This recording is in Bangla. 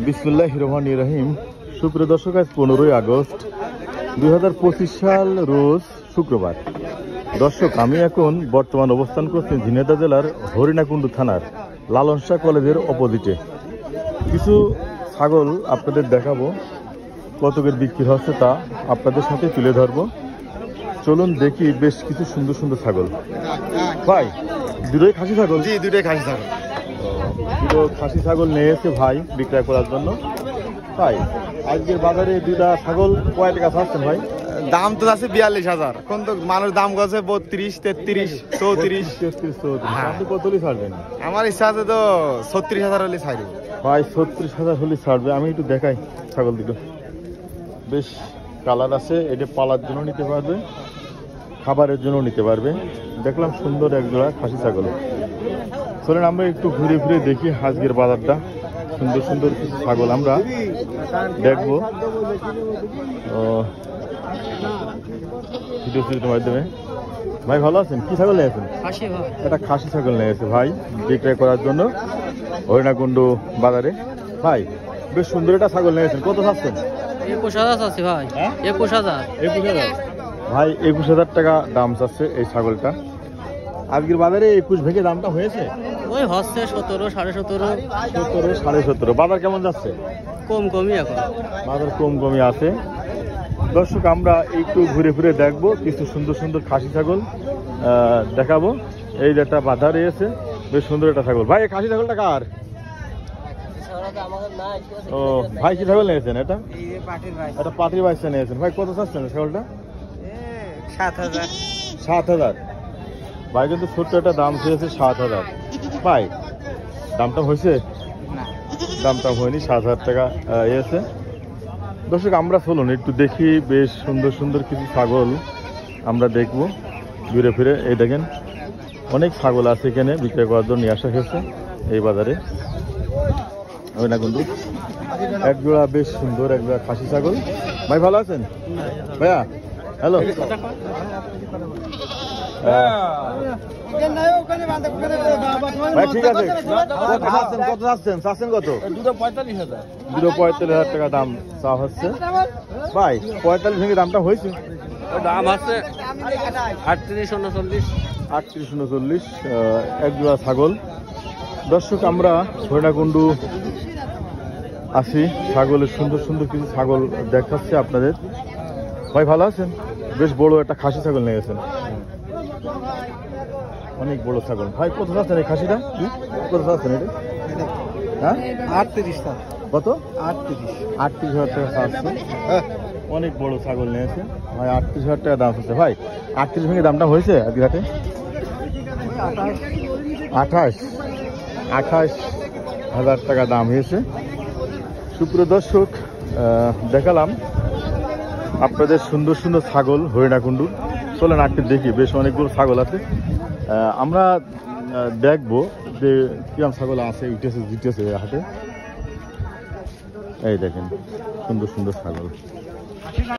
বিসমিল্লাহির রহমানির রহিম। সুপ্রিয় দর্শক, আজ 15ই আগস্ট 2025 সাল, রোজ শুক্রবার। দর্শক, আমি এখন বর্তমান অবস্থান করছি ঝিনাইদহ জেলার হরিণাকুণ্ডু থানার লালন শাহ কলেজের অপোজিটে। কিছু ছাগল আপনাদের দেখাবো, কতকের বিক্রি হচ্ছে তা আপনাদের সাথে তুলে ধরবো। চলুন দেখি, বেশ কিছু সুন্দর সুন্দর ছাগল। ভাই, দুটোই খাসি ছাগল? জি, দুটোই খাসি ছাগল। দুটো খাসি ছাগল নিয়েছে ভাই বিক্রয় করার জন্য। ভাই, আজকের বাজারে দুটা ছাগল কয় টাকা চাচ্ছেন ভাই? দাম তো আছে 42,000, কোন তো মানুষ দাম গেছে 32, 33, 34। 33, 34। আপনি কত হলে ছাড়বেন? আমার ইচ্ছা আছে তো 36,000 হলে ছাড়ি। ভাই 36,000 হলে ছাড়বে। আমি একটু দেখাই ছাগল দুটো, বেশ কালার আছে। এটা পালার জন্য নিতে পারবে, খাবারের জন্য নিতে পারবে। দেখলাম সুন্দর এক জোড়া খাসি ছাগল। চলেন আমরা একটু ঘুরে ঘুরে দেখি আজকের বাজারটা। সুন্দর সুন্দর কিছু ছাগল আমরা দেখবো ভিডিওর মাধ্যমে। ভাই ভালো আছেন? কি ছাগল নিয়েছেন? একটা খাসি ছাগল নিয়েছে ভাই বিক্রয় করার জন্য হরিণাকুণ্ডু বাজারে। ভাই, বেশ সুন্দর একটা ছাগল নিয়েছেন। কত চাচ্ছেন? 21,000 আছে ভাই। 21,000। 21,000 ভাই, 21,000 টাকা দাম চাচ্ছে এই ছাগলটা। আজকের বাজারে 21 ভেঙে দামটা হয়েছে, ওই হচ্ছে 17, 17.5। 17, 17.5। বাজার কেমন যাচ্ছে? কমই এখন বাজার কমই আছে। দর্শক, আমরা একটু ঘুরে ঘুরে দেখবো, কিছু সুন্দর সুন্দর খাসি ছাগল দেখাবো। এই যে একটা বাধা রয়েছে, বেশ সুন্দর একটা ছাগল। ভাই, এই খাসি ছাগলটা কার? ও ভাই, কি ছাগল নিয়েছেন? এটা পাটির বাচ্চা নিয়েছেন। ভাই, কত চাচ্ছেন ছাগলটা? 7,000। 7,000। ভাই কিন্তু ছোট্ট একটা দাম চেয়েছে 7,000। ভাই, দামটা হয়েছে? দামটা হয়নি, 7,000 টাকা এসে। দর্শক, আমরা চলুন একটু দেখি, বেশ সুন্দর সুন্দর কিছু ছাগল আমরা দেখবো ঘুরে ফিরে। এই দেখেন, অনেক ছাগল আছে এখানে বিক্রয় করার জন্য নিয়ে আসা হয়েছে এই বাজারে হরিণাকুণ্ডু। এক জোড়া বেশ সুন্দর এক জোড়া খাসি ছাগল। ভাই, ভালো আছেন? ভাইয়া, হ্যালো। ভাই, ঠিক আছে। কত চাচ্ছেন? কত? 245,000 টাকা দাম চা হচ্ছে। ভাই, 45 ভেঙে দামটা হয়েছে? দাম আছে 38, 39। 38, 39। এক জোড়া ছাগল। দর্শক, আমরা হরিণাকুণ্ডু আসি, ছাগলের সুন্দর সুন্দর কিছু ছাগল দেখাচ্ছে আপনাদের। ভাই, ভালো আছেন? বেশ বড় একটা খাসি ছাগল নিয়ে গেছেন, অনেক বড় ছাগল। ভাই, কত চাচ্ছেন এই খাসিটা? কত চাচ্ছেন এটা? হ্যাঁ, 38। কত? 38,000 টাকা চাচ্ছে। অনেক বড় ছাগল নিয়েছে ভাই, 38,000 টাকা দাম হচ্ছে। ভাই, 38 ভেঙে দামটা হয়েছে আজকে হাটে? 28,000 টাকা দাম হয়েছে। সুপ্রিয় দর্শক, দেখালাম আপনাদের সুন্দর সুন্দর ছাগল হরিণাকুণ্ডু। চলেন আজকে দেখি, বেশ অনেকগুলো ছাগল আছে। আমরা দেখবো যে কিরম ছাগল আছে, উঠেছে জিতেছে হাটে। এই দেখেন, সুন্দর সুন্দর ছাগল।